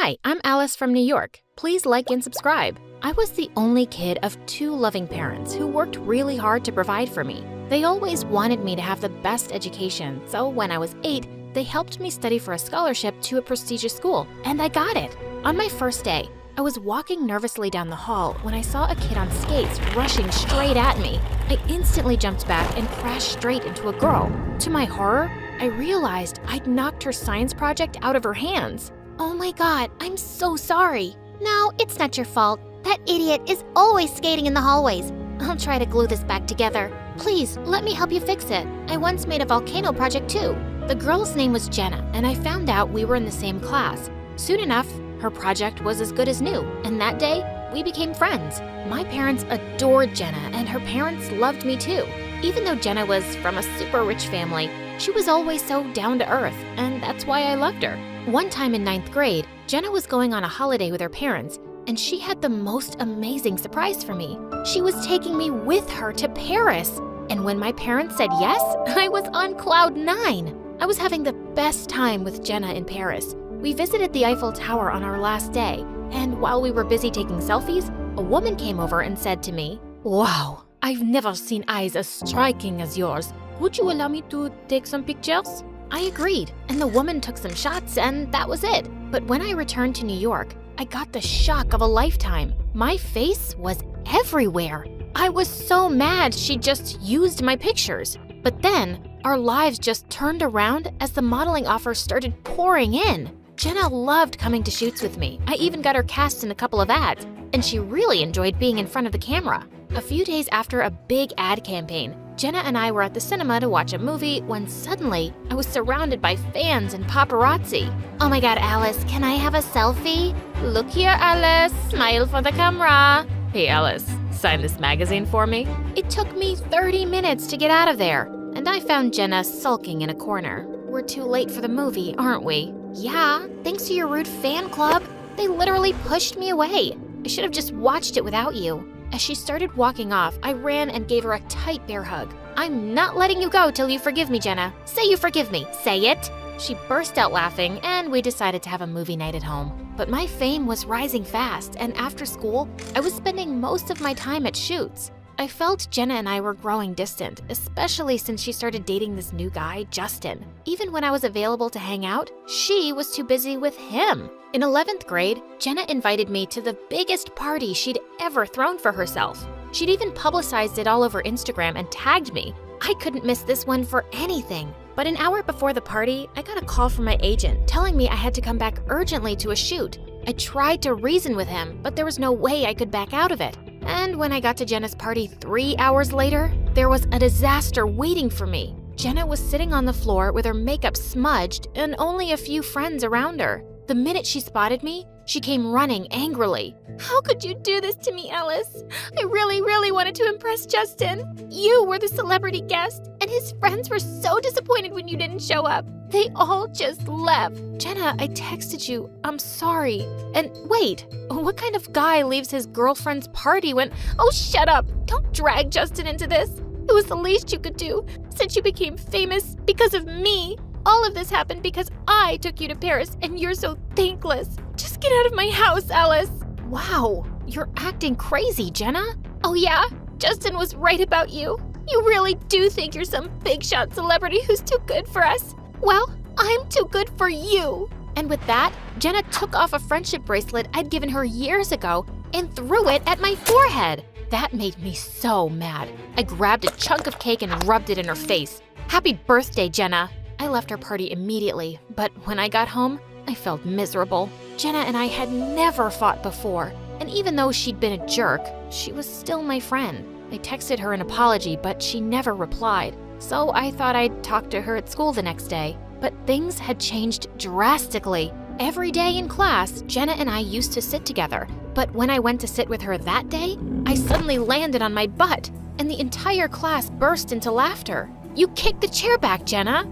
Hi, I'm Alice from New York. Please like and subscribe. I was the only kid of 2 loving parents who worked really hard to provide for me. They always wanted me to have the best education, so when I was 8, they helped me study for a scholarship to a prestigious school, and I got it. On my first day, I was walking nervously down the hall when I saw a kid on skates rushing straight at me. I instantly jumped back and crashed straight into a girl. To my horror, I realized I'd knocked her science project out of her hands. Oh my God, I'm so sorry. No, it's not your fault. That idiot is always skating in the hallways. I'll try to glue this back together. Please, let me help you fix it. I once made a volcano project too. The girl's name was Jenna, and I found out we were in the same class. Soon enough, her project was as good as new, and that day, we became friends. My parents adored Jenna, and her parents loved me too. Even though Jenna was from a super rich family, she was always so down to earth, and that's why I loved her. One time in 9th grade, Jenna was going on a holiday with her parents, and she had the most amazing surprise for me. She was taking me with her to Paris. And when my parents said yes, I was on cloud 9. I was having the best time with Jenna in Paris. We visited the Eiffel Tower on our last day, and while we were busy taking selfies, a woman came over and said to me, "Wow, I've never seen eyes as striking as yours. Would you allow me to take some pictures?" I agreed, and the woman took some shots, and that was it. But when I returned to New York, I got the shock of a lifetime. My face was everywhere. I was so mad she just used my pictures. But then, our lives just turned around as the modeling offers started pouring in. Jenna loved coming to shoots with me. I even got her cast in a couple of ads, and she really enjoyed being in front of the camera. A few days after a big ad campaign, Jenna and I were at the cinema to watch a movie when suddenly I was surrounded by fans and paparazzi. Oh my God, Alice, can I have a selfie? Look here, Alice, smile for the camera. Hey, Alice, sign this magazine for me. It took me 30 minutes to get out of there, and I found Jenna sulking in a corner. We're too late for the movie, aren't we? Yeah, thanks to your rude fan club. They literally pushed me away. I should have just watched it without you. As she started walking off, I ran and gave her a tight bear hug. I'm not letting you go till you forgive me, Jenna. Say you forgive me. Say it. She burst out laughing, and we decided to have a movie night at home. But my fame was rising fast, and after school, I was spending most of my time at shoots. I felt Jenna and I were growing distant, especially since she started dating this new guy, Justin. Even when I was available to hang out, she was too busy with him. In 11th grade, Jenna invited me to the biggest party she'd ever thrown for herself. She'd even publicized it all over Instagram and tagged me. I couldn't miss this one for anything. But an hour before the party, I got a call from my agent telling me I had to come back urgently to a shoot. I tried to reason with him, but there was no way I could back out of it. And when I got to Jenna's party 3 hours later, there was a disaster waiting for me. Jenna was sitting on the floor with her makeup smudged and only a few friends around her. The minute she spotted me, she came running angrily. "How could you do this to me, Alice? I really wanted to impress Justin. You were the celebrity guest, and his friends were so disappointed when you didn't show up. They all just left. Jenna, I texted you. I'm sorry. And wait, what kind of guy leaves his girlfriend's party when— Oh, shut up. Don't drag Justin into this. It was the least you could do, since you became famous because of me. All of this happened because I took you to Paris, and you're so thankless. Just get out of my house, Alice." Wow, you're acting crazy, Jenna. "Oh yeah? Justin was right about you. You really do think you're some big shot celebrity who's too good for us. Well, I'm too good for you." And with that, Jenna took off a friendship bracelet I'd given her years ago and threw it at my forehead. That made me so mad. I grabbed a chunk of cake and rubbed it in her face. "Happy birthday, Jenna." I left her party immediately, but when I got home, I felt miserable. Jenna and I had never fought before, and even though she'd been a jerk, she was still my friend. I texted her an apology, but she never replied, so I thought I'd talk to her at school the next day. But things had changed drastically. Every day in class, Jenna and I used to sit together, but when I went to sit with her that day, I suddenly landed on my butt, and the entire class burst into laughter. "You kicked the chair back, Jenna."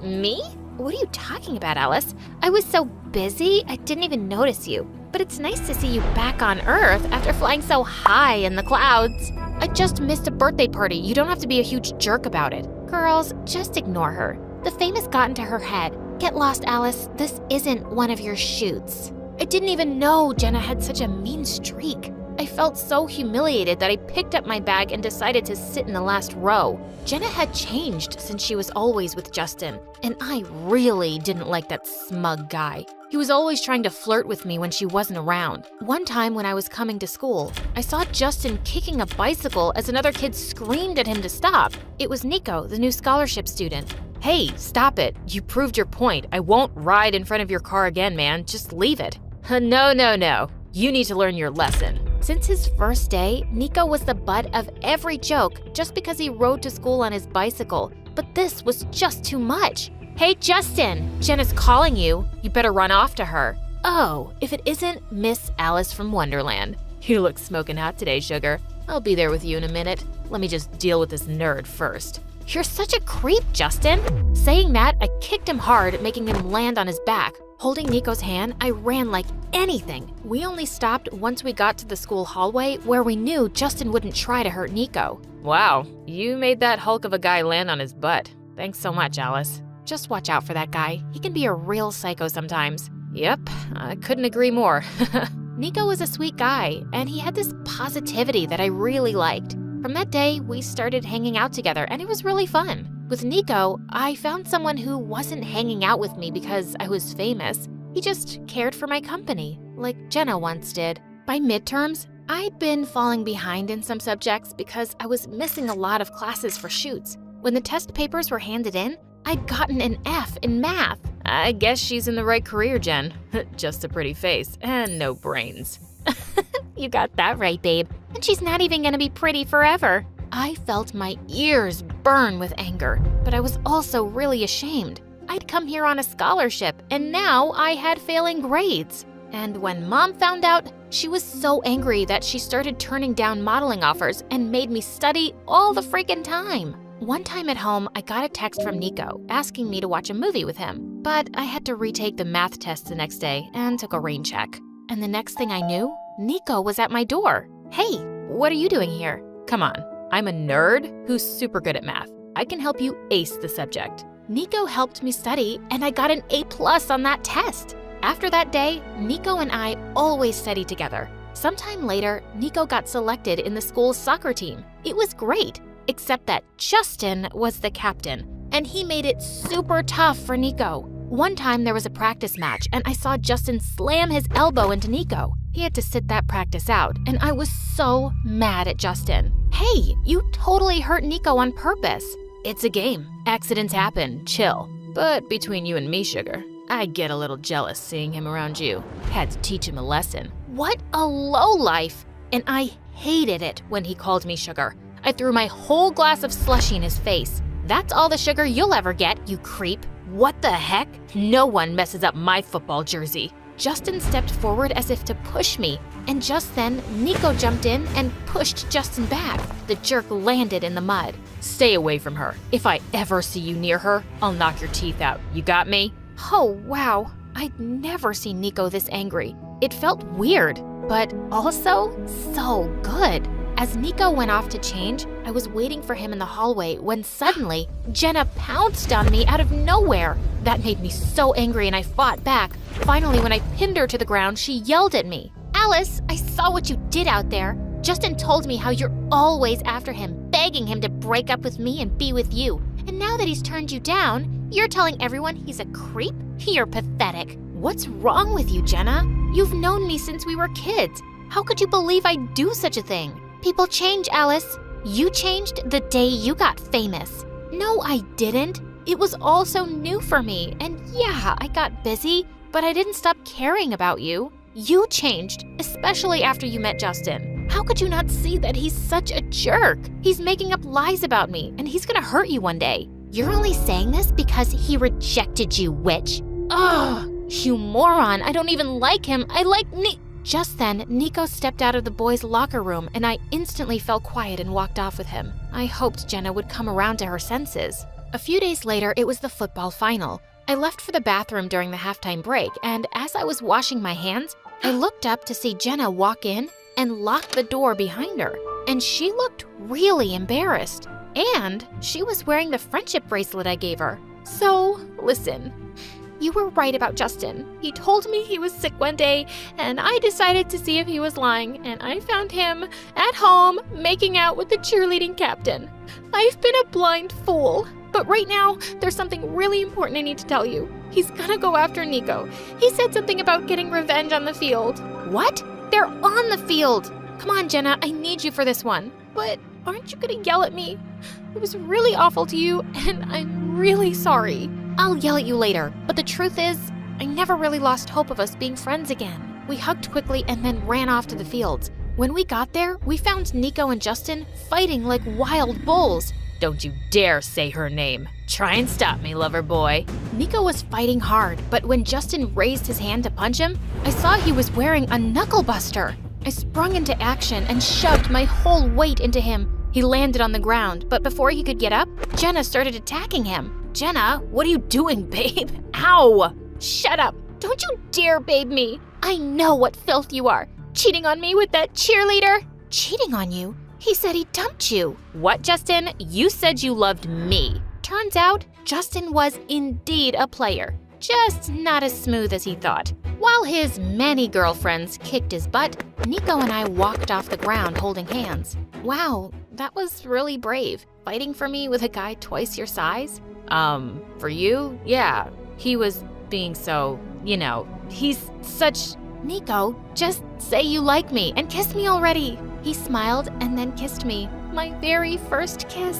Me? What are you talking about, Alice? I was so busy, I didn't even notice you. But it's nice to see you back on Earth after flying so high in the clouds. I just missed a birthday party. You don't have to be a huge jerk about it. Girls, just ignore her. The fame has gotten to her head. Get lost, Alice. This isn't one of your shoots. didn't even know Jenna had such a mean streak. I felt so humiliated that I picked up my bag and decided to sit in the last row. Jenna had changed since she was always with Justin, and I really didn't like that smug guy. He was always trying to flirt with me when she wasn't around. One time when I was coming to school, I saw Justin kicking a bicycle as another kid screamed at him to stop. It was Nico, the new scholarship student. "Hey, stop it. You proved your point. I won't ride in front of your car again, man. Just leave it." No. You need to learn your lesson. Since his first day, Nico was the butt of every joke just because he rode to school on his bicycle. But this was just too much. "Hey, Justin, Jenna's calling you. You better run off to her." Oh, if it isn't Miss Alice from Wonderland. "You look smoking hot today, sugar. I'll be there with you in a minute. Let me just deal with this nerd first." "You're such a creep, Justin." Saying that, I kicked him hard, making him land on his back. Holding Nico's hand, I ran like anything. We only stopped once we got to the school hallway where we knew Justin wouldn't try to hurt Nico. "Wow, you made that hulk of a guy land on his butt. Thanks so much, Alice." Just watch out for that guy. He can be a real psycho sometimes. Yep, I couldn't agree more. Nico was a sweet guy, and he had this positivity that I really liked. From that day, we started hanging out together, and it was really fun. With Nico, I found someone who wasn't hanging out with me because I was famous. He just cared for my company, like Jenna once did. By midterms, I'd been falling behind in some subjects because I was missing a lot of classes for shoots. When the test papers were handed in, I'd gotten an F in math. I guess she's in the right career, Jen. Just a pretty face and no brains. You got that right, babe. And she's not even gonna be pretty forever. I felt my ears burn with anger, but I was also really ashamed. I'd come here on a scholarship, and now I had failing grades. And when Mom found out, she was so angry that she started turning down modeling offers and made me study all the freaking time. One time at home, I got a text from Nico asking me to watch a movie with him, but I had to retake the math test the next day and took a rain check. And the next thing I knew, Nico was at my door. "Hey, what are you doing here?" "Come on, I'm a nerd who's super good at math. I can help you ace the subject." Nico helped me study, and I got an A+ on that test. After that day, Nico and I always studied together. Sometime later, Nico got selected in the school's soccer team. It was great, except that Justin was the captain, and he made it super tough for Nico. One time there was a practice match, and I saw Justin slam his elbow into Nico. He had to sit that practice out, and I was so mad at Justin. "Hey, you totally hurt Nico on purpose." "It's a game. Accidents happen. Chill." But between you and me, sugar, I get a little jealous seeing him around you. Had to teach him a lesson. What a lowlife! And I hated it when he called me sugar. I threw my whole glass of slushie in his face. "That's all the sugar you'll ever get, you creep." What the heck? No one messes up my football jersey. Justin stepped forward as if to push me, and just then, Nico jumped in and pushed Justin back. The jerk landed in the mud. "Stay away from her. If I ever see you near her, I'll knock your teeth out. You got me?" Oh, wow. I'd never seen Nico this angry. It felt weird, but also so good. As Nico went off to change, I was waiting for him in the hallway when suddenly, Jenna pounced on me out of nowhere. That made me so angry and I fought back. Finally, when I pinned her to the ground, she yelled at me. "Alice, I saw what you did out there. Justin told me how you're always after him, begging him to break up with me and be with you. And now that he's turned you down, you're telling everyone he's a creep? You're pathetic." What's wrong with you, Jenna? You've known me since we were kids. How could you believe I'd do such a thing? People change, Alice. You changed the day you got famous. No, I didn't. It was all so new for me, and yeah, I got busy, but I didn't stop caring about you. You changed, especially after you met Justin. How could you not see that he's such a jerk? He's making up lies about me, and he's gonna hurt you one day. You're only saying this because he rejected you, witch. Ugh, you moron. I don't even like him. I like Just then, Nico stepped out of the boys' locker room, and I instantly fell quiet and walked off with him. I hoped Jenna would come around to her senses. A few days later, it was the football final. I left for the bathroom during the halftime break, and as I was washing my hands, I looked up to see Jenna walk in and lock the door behind her. And she looked really embarrassed. And she was wearing the friendship bracelet I gave her. So, listen. You were right about Justin. He told me he was sick one day, and I decided to see if he was lying, and I found him at home making out with the cheerleading captain. I've been a blind fool. But right now, there's something really important I need to tell you. He's gonna go after Nico. He said something about getting revenge on the field. What? They're on the field! Come on, Jenna, I need you for this one. But aren't you gonna yell at me? It was really awful to you, and I'm really sorry. I'll yell at you later, but the truth is, I never really lost hope of us being friends again. We hugged quickly and then ran off to the fields. When we got there, we found Nico and Justin fighting like wild bulls. Don't you dare say her name. Try and stop me, lover boy. Nico was fighting hard, but when Justin raised his hand to punch him, I saw he was wearing a knuckle buster. I sprung into action and shoved my whole weight into him. He landed on the ground, but before he could get up, Jenna started attacking him. Jenna, what are you doing, babe? Ow! Shut up! Don't you dare babe me! I know what filth you are! Cheating on me with that cheerleader! Cheating on you? He said he dumped you. What, Justin? You said you loved me. Turns out, Justin was indeed a player, just not as smooth as he thought. While his many girlfriends kicked his butt, Nico and I walked off the ground holding hands. Wow, that was really brave, fighting for me with a guy twice your size. For you? Yeah, he was being so, he's such... Nico, just say you like me and kiss me already. He smiled and then kissed me. My very first kiss.